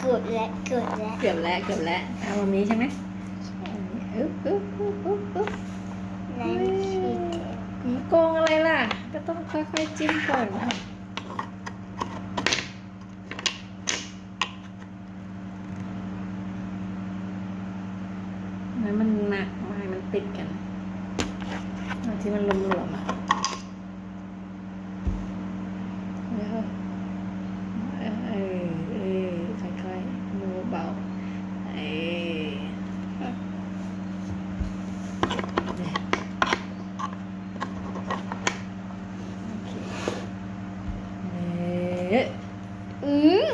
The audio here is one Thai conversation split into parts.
กือบแล้วเกือบแล้ว เกือบแล้วเอาวันนี้ใช่ไหมอึ๊บนั่นคือ โกงอะไรล่ะก็ต้องค่อยๆจิ้มก่อนนั้นมันหนักมากมันติดกันที่มันหลวมๆอ่ะค่อยๆมือเบาอืม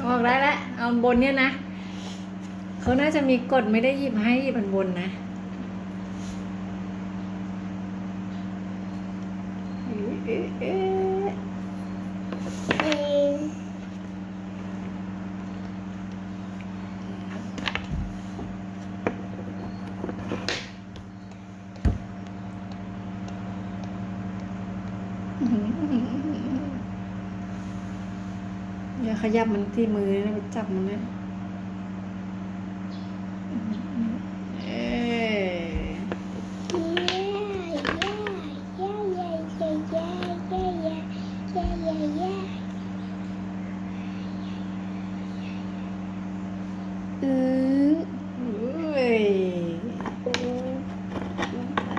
ออกได้แล้วเอาบนเนี่ยนะเขาน่าจะมีกฎไม่ได้หยิบให้หยิบอันบนนะอย่าขยับมันที่มือนะไปจับมันนะ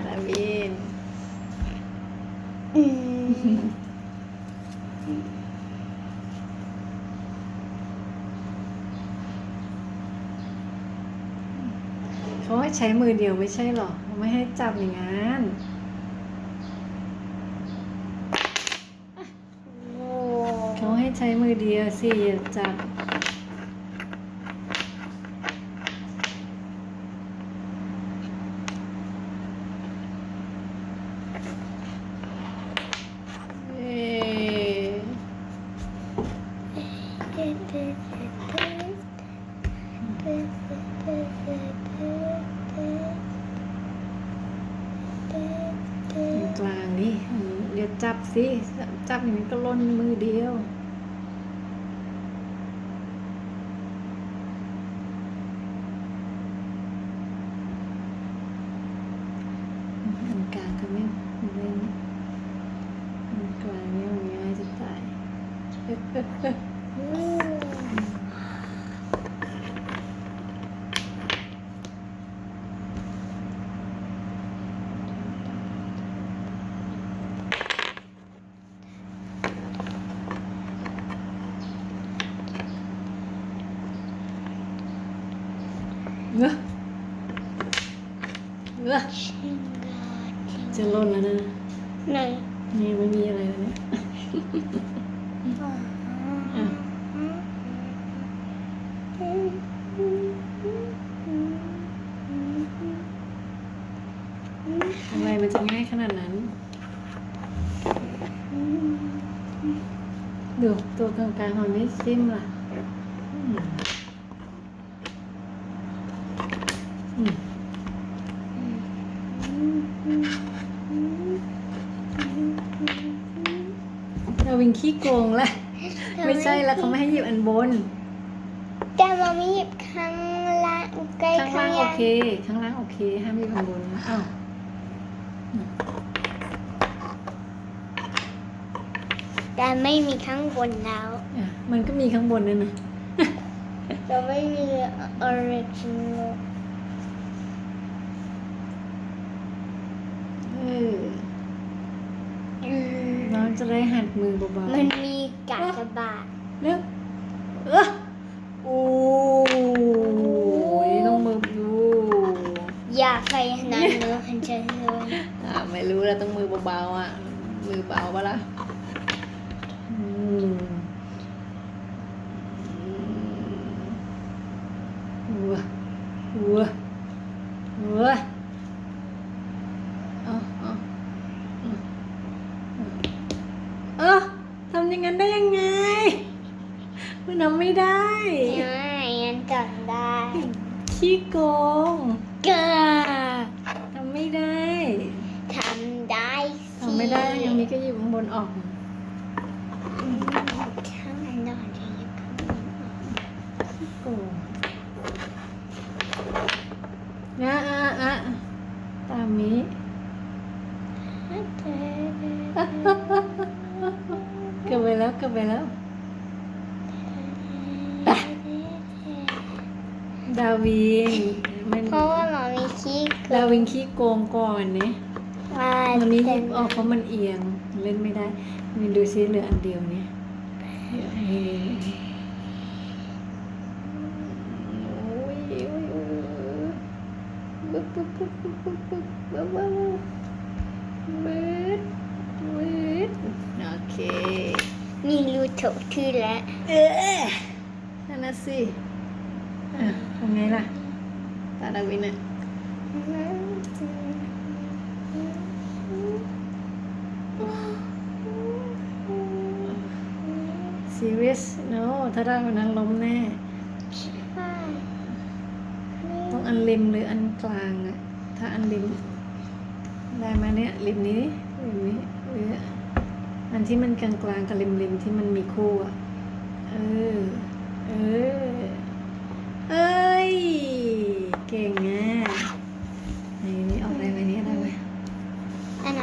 ลาวินเขาให้ใช้มือเดียวไม่ใช่หรอเขาไม่ให้จับอย่างนั้นเขาให้ใช้มือเดียวสิอย่าจับกลางนี่เดี๋ยวจับสิจับอย่างนี้ก็ล่นมือเดียวอันกลางก็ไม่เล่นอันกลางนี่มันง่ายจะตายจะล่นแล้วนะ ไหน นี่ไม่มีอะไรแล้วเนี่ยทำไมมันจะง่ายขนาดนั้นดูตัวกลางๆมันไม่ซิ่มล่ะเราวิงขี้โกงแล้วไม่ใช่แล้วเขาไม่ให้หยิบอันบน แต่มามีหยิบข้างล่างใกล้ ข้างล่างโอเคข้างล่างโอเคห้ามหยิบอันบนนะอ้าวแต่ไม่มีข้างบนแล้ว มันก็มีข้างบนด้วยนะ เราไม่มี original น้องจะได้หัดมือเบาๆมันมีกากบาท เร็วโอ้ยต้องมือดู อย่าใครขนาดเนื้อพันจะเลย ไม่รู้แล้วต้องมือเบาๆอ่ะมือเบาปะล่ะวัวทำอย่างนั้นได้ยังไงมันทำไม่ได้ ไม่ยันจำได้ ขี้โกง กา ทำไม่ได้ ไม่ได้ยังมีก็หยิบข้างบนออก ข้างนั้นเราจะหยิบข้างบนออก โอ้ตามนี้เกือบไปแล้วดาวินมัน เพราะว่าหมอมีขี้โก ดาง วินขี้โกงก่อนเนี่ยมันมีหยิบออกเพราะมันเอียงเล่นไม่ได้มันดูซิเหลืออันเดียวเนี่ยบึ๊บโอเค มีรูโถที่แล้ว นั่นน่ะสิทำไงล่ะตาดาวินอ่ะserious no ถ้าได้วันนั้นล้มแน่ต้องอันริมหรืออันกลางอะถ้าอันริมได้มาเนี่ยริมนี้หรืออันที่มันกลางๆกับริมที่มันมีคู่อะเอ้ยเก่งอ่ะนี่ออกได้ไหมเนี่ยได้ไหม อันไหน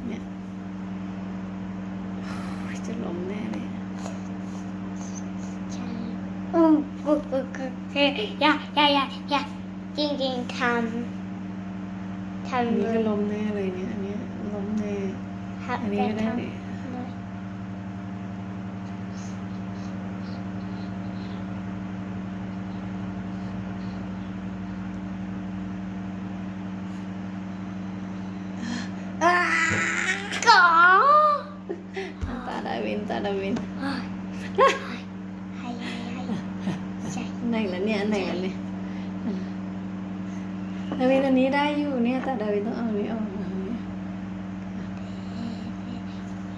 เนี่ยจะล้มแน่เลย ใช่อย่าจริงๆท อัน ำ นี้ เล ก็ ย ล้มแน่เลยเนี่ยอันนี้ล้มแน่ ครับ อันนี้ก็ได้เลย ก็ ตาดาวินให้ใช่ ไหนละเนี่ยอันไหนละเนี่ยดาวินอันนี้ได้อยู่เนี่ยแต่ดาวินต้องเอาอันนี้ออกมาเนี่ย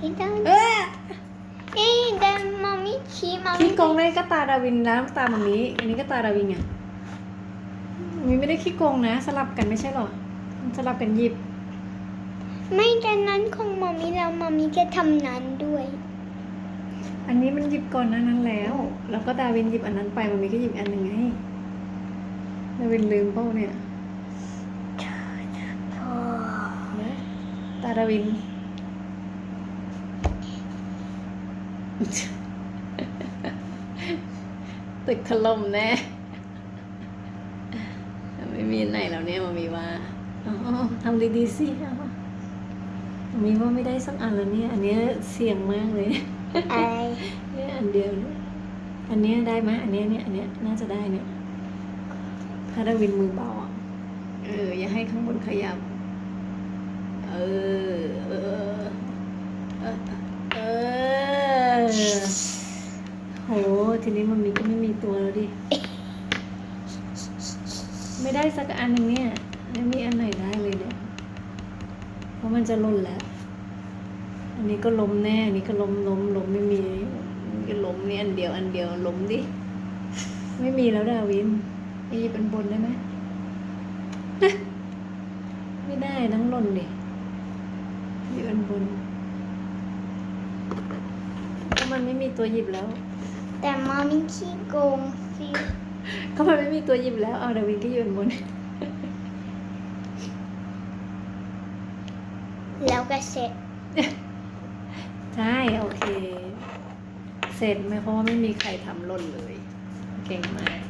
อีดันมามิชี้มามิ ขี้โกงได้ก็ตาดาวินแล้วตามันนี้อันนี้ก็ตาดาวินไงมันไม่ได้ขี้โกงนะสลับกันไม่ใช่หรอสลับกันหยิบ ไม่แต่นั้นของมามิแล้วมามิจะทำนั้นด้วย อันนี้มันหยิบก่อนหน้านั้นแล้ว แล้วก็ดาวินหยิบอันนั้นไปมันมีก็หยิบอันหนึ่งไงดาวินลืมเปล่าเนี่ยนะตาดาวิน ตึกถล่มแน่ไม่มีไหนแล้วเนี่ยมันมีว่าทำดีๆสิมีว่าไม่ได้สักอันแล้วเนี่ยอันนี้เสี่ยงมากเลย อะไร เนี่ยอันเดียวเนี่ยอันเนี้ยได้ไหมอันเนี้ยน่าจะได้เนี่ยถ้าดาวินมือเบาอ่ะอย่าให้ข้างบนขยับโหทีนี้มันมีก็ไม่มีตัวแล้วดิไม่ได้สักอันหนึ่งเนี่ยไม่มีอันไหนได้เลยเนี่ยเพราะมันจะหล่นแล้วอันนี้ก็ล้มแน่อันนี้ก็ล้มไม่มีก็ล้มนี่อันเดียวล้มดิไม่มีแล้วดาวินไอ้เป็นบนได้ไหม ไม่ได้ทั้งหล่นดิอยู่อันบนเพราะมันไม่มีตัวหยิบแล้ว แต่มามิขี้โกงสิ ก็มันไม่มีตัวหยิบแล้วเอาดาวินก็อยู่อันบน แล้วก็เสร็จ ใช่โอเค เสร็จไหมเพราะว่าไม่มีใครทำหล่นเลย เก่งมาก